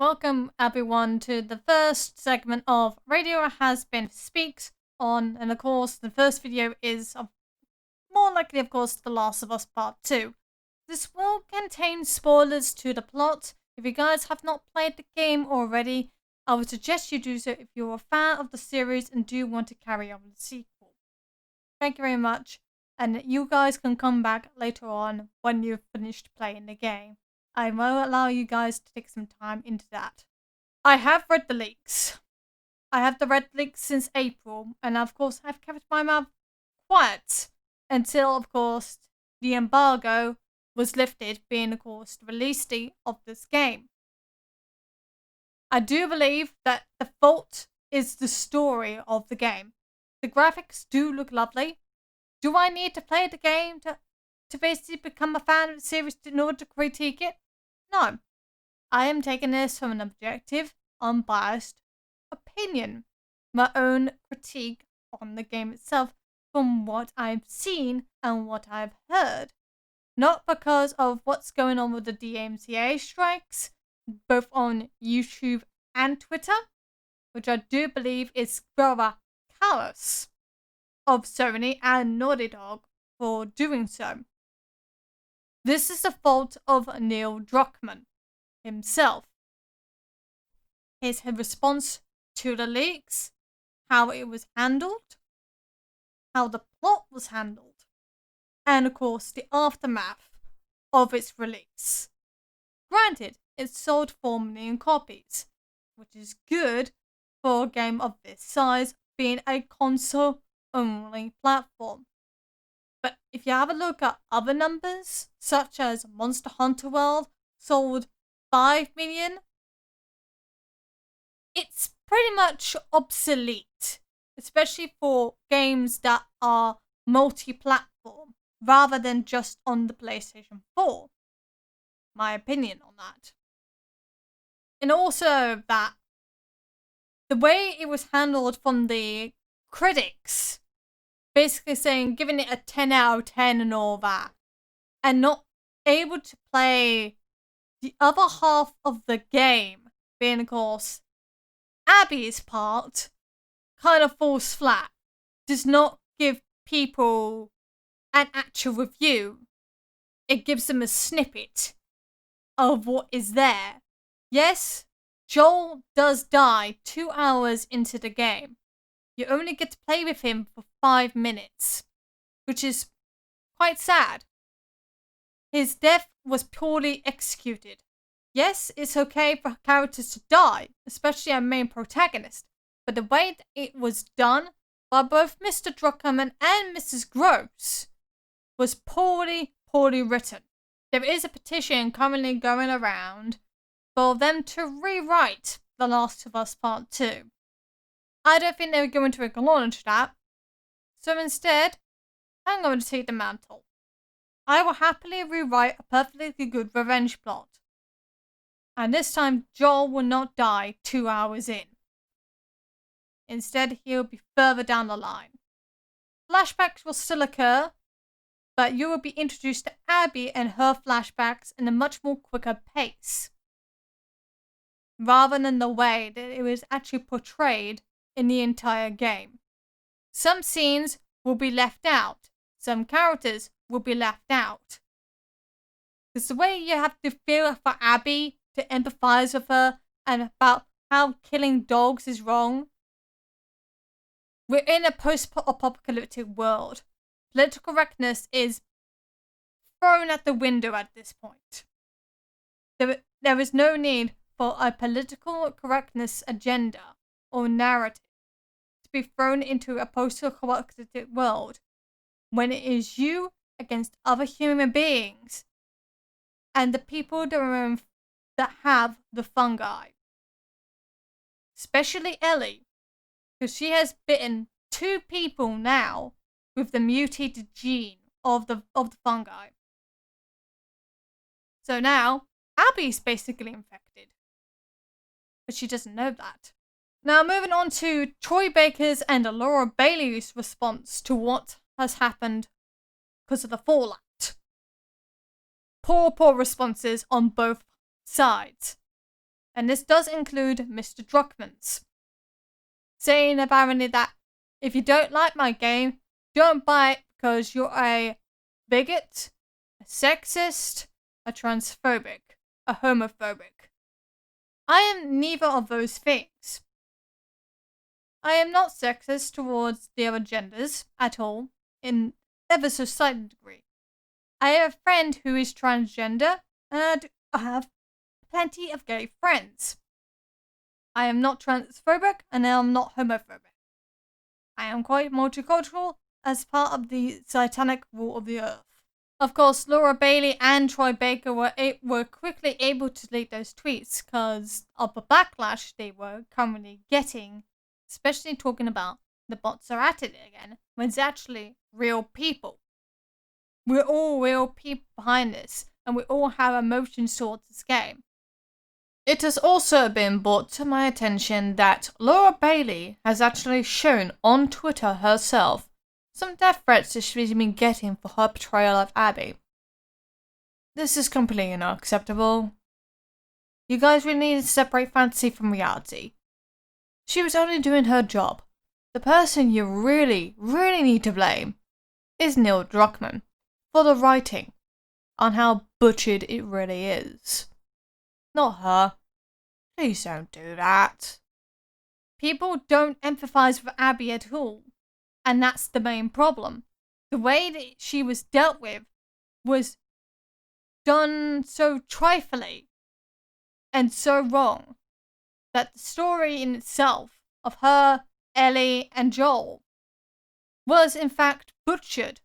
Welcome everyone to the first segment of Radio Hazbin Speaks on, and of course the first video is more likely of course The Last of Us Part 2. This will contain spoilers to the plot. If you guys have not played the game already, I would suggest you do so if you're a fan of the series and do want to carry on the sequel. Thank you very much, and you guys can come back later on when you've finished playing the game. I will allow you guys to take some time into that. I have read the leaks. I have read the leaks since April, and of course I've kept my mouth quiet until, of course, the embargo was lifted, being, of course, the release date of this game. I do believe that the fault is the story of the game. The graphics do look lovely. Do I need to play the game to basically become a fan of the series in order to critique it? No. I am taking this from an objective, unbiased opinion. My own critique on the game itself from what I've seen and what I've heard. Not because of what's going on with the DMCA strikes, both on YouTube and Twitter, which I do believe is rather callous of Sony and Naughty Dog for doing so. This is the fault of Neil Druckmann himself. His response to the leaks, how it was handled, how the plot was handled, and of course the aftermath of its release. Granted, it sold 4 million copies, which is good for a game of this size being a console-only platform. But if you have a look at other numbers, such as Monster Hunter World sold 5 million, it's pretty much obsolete, especially for games that are multi-platform rather than just on the PlayStation 4. My opinion on that. And also that the way it was handled from the critics, basically saying, giving it a 10 out of 10 and all that, and not able to play the other half of the game, being, of course, Abby's part, kind of falls flat. Does not give people an actual review. It gives them a snippet of what is there. Yes, Joel does die 2 hours into the game. You only get to play with him for 5 minutes, which is quite sad. His death was poorly executed. Yes, it's okay for characters to die, especially our main protagonist, but the way that it was done by both Mr. Druckmann and Mrs. Gross was poorly written. There is a petition currently going around for them to rewrite The Last of Us Part 2. I don't think they were going to acknowledge that. So instead, I'm going to take the mantle. I will happily rewrite a perfectly good revenge plot. And this time, Joel will not die 2 hours in. Instead, he'll be further down the line. Flashbacks will still occur, but you will be introduced to Abby and her flashbacks in a much more quicker pace, rather than the way that it was actually portrayed in the entire game. Some scenes will be left out. Some characters will be left out. Because the way you have to feel for Abby, to empathize with her, and about how killing dogs is wrong. We're in a post-apocalyptic world. Political correctness is thrown at the window at this point. There is no need for a political correctness agenda or narrative to be thrown into a post-apocalyptic world when it is you against other human beings and the people that have the fungi. Especially Ellie, because she has bitten 2 people now with the mutated gene of the fungi. So now, Abby's basically infected. But she doesn't know that. Now moving on to Troy Baker's and Laura Bailey's response to what has happened because of the fallout. Poor responses on both sides. and this does include Mr. Druckmann's, saying apparently that if you don't like my game, don't buy it because you're a bigot, a sexist, a transphobic, a homophobic. I am neither of those things. I am not sexist towards the other genders at all, in ever so slight degree. I have a friend who is transgender, and I have plenty of gay friends. I am not transphobic, and I am not homophobic. I am quite multicultural as part of the satanic rule of the earth. Of course, Laura Bailey and Troy Baker were quickly able to delete those tweets because of the backlash they were currently getting, especially talking about the bots are at it again, when it's actually real people. We're all real people behind this, and we all have emotions towards this game. It has also been brought to my attention that Laura Bailey has actually shown on Twitter herself some death threats that she's been getting for her portrayal of Abby. This is completely unacceptable. You guys really need to separate fantasy from reality. She was only doing her job. The person you really, really need to blame is Neil Druckmann for the writing on how butchered it really is. Not her. Please don't do that. People don't empathize with Abby at all, and that's the main problem. The way that she was dealt with was done so trifling and so wrong that the story in itself of her, Ellie, and Joel was in fact butchered.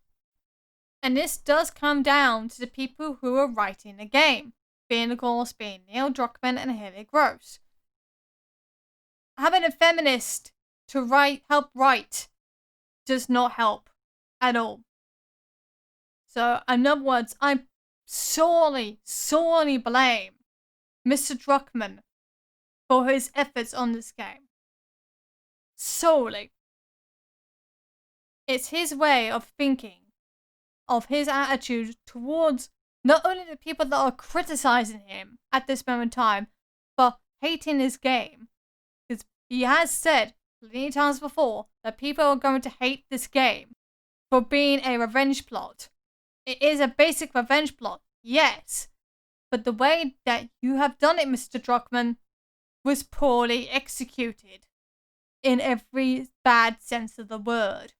And this does come down to the people who are writing the game, being of course Neil Druckmann and Haley Gross. Having a feminist to help write does not help at all. So in other words, I sorely blame Mr. Druckmann for his efforts on this game. Solely. It's his way of thinking, of his attitude towards not only the people that are criticizing him at this moment in time, but hating his game. Because he has said many times before that people are going to hate this game for being a revenge plot. It is a basic revenge plot, yes, but the way that you have done it, Mr. Druckmann, was poorly executed in every bad sense of the word.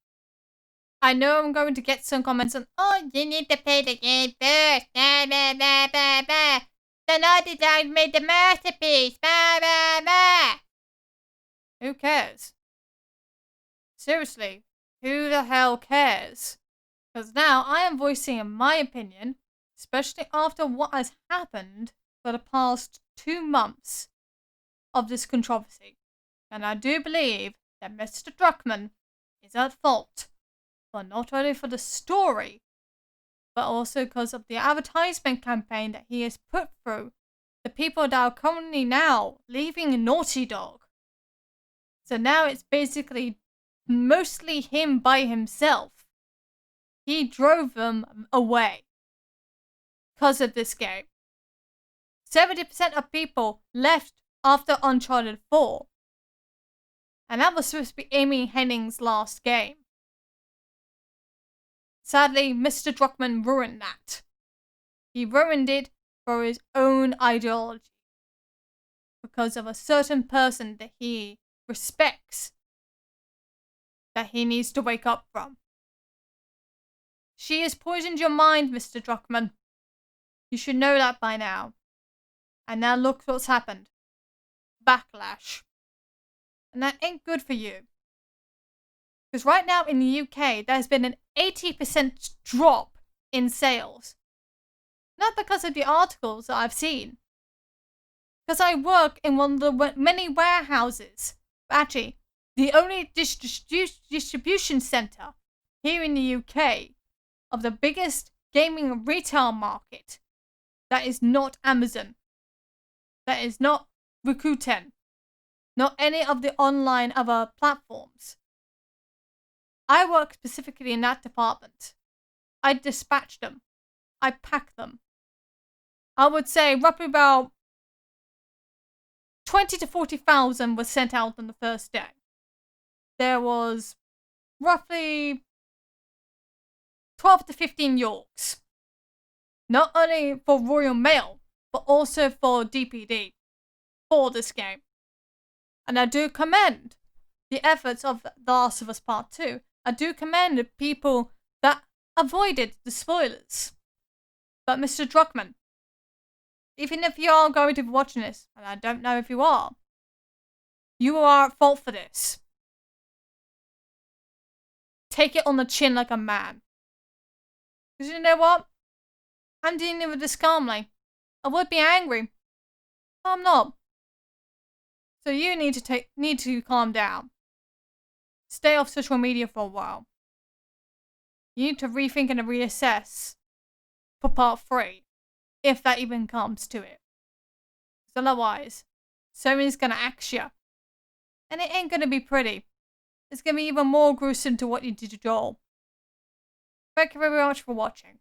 I know I'm going to get some comments on, oh, you need to play the game first, blah, blah, blah, blah, blah. The Naughty Dog made the masterpiece, blah, blah, blah. Who cares? Seriously, who the hell cares? Because now I am voicing my opinion, especially after what has happened for the past 2 months of this controversy. And I do believe that Mr. Druckmann is at fault. But not only for the story, but also because of the advertisement campaign that he has put through the people that are currently now leaving Naughty Dog. So now it's basically mostly him by himself. He drove them away because of this game. 70% of people left after Uncharted 4. And that was supposed to be Amy Hennig's last game. Sadly, Mr. Druckmann ruined that. He ruined it for his own ideology. Because of a certain person that he respects. That he needs to wake up from. She has poisoned your mind, Mr. Druckmann. You should know that by now. And now look what's happened. Backlash. And that ain't good for you. Because right now in the UK, there's been an 80% drop in sales. Not because of the articles that I've seen. Because I work in one of the many warehouses. Actually, the only distribution centre here in the UK of the biggest gaming retail market that is not Amazon. That is not Rakuten. Not any of the online other platforms. I work specifically in that department. I dispatch them. I pack them. I would say roughly about 20 to 40,000 were sent out on the first day. There was roughly 12 to 15 Yorks. Not only for Royal Mail, but also for DPD for this game. And I do commend the efforts of The Last of Us Part 2. I do commend the people that avoided the spoilers. But Mr. Druckmann, even if you are going to be watching this, and I don't know if you are at fault for this. Take it on the chin like a man. Because you know what? I'm dealing with this calmly. I would be angry, but I'm not. So you need to calm down. Stay off social media for a while. You need to rethink and reassess for part 3, if that even comes to it. Because otherwise, Sony's gonna axe you. And it ain't gonna be pretty. It's gonna be even more gruesome to what you did to Joel. Thank you very much for watching.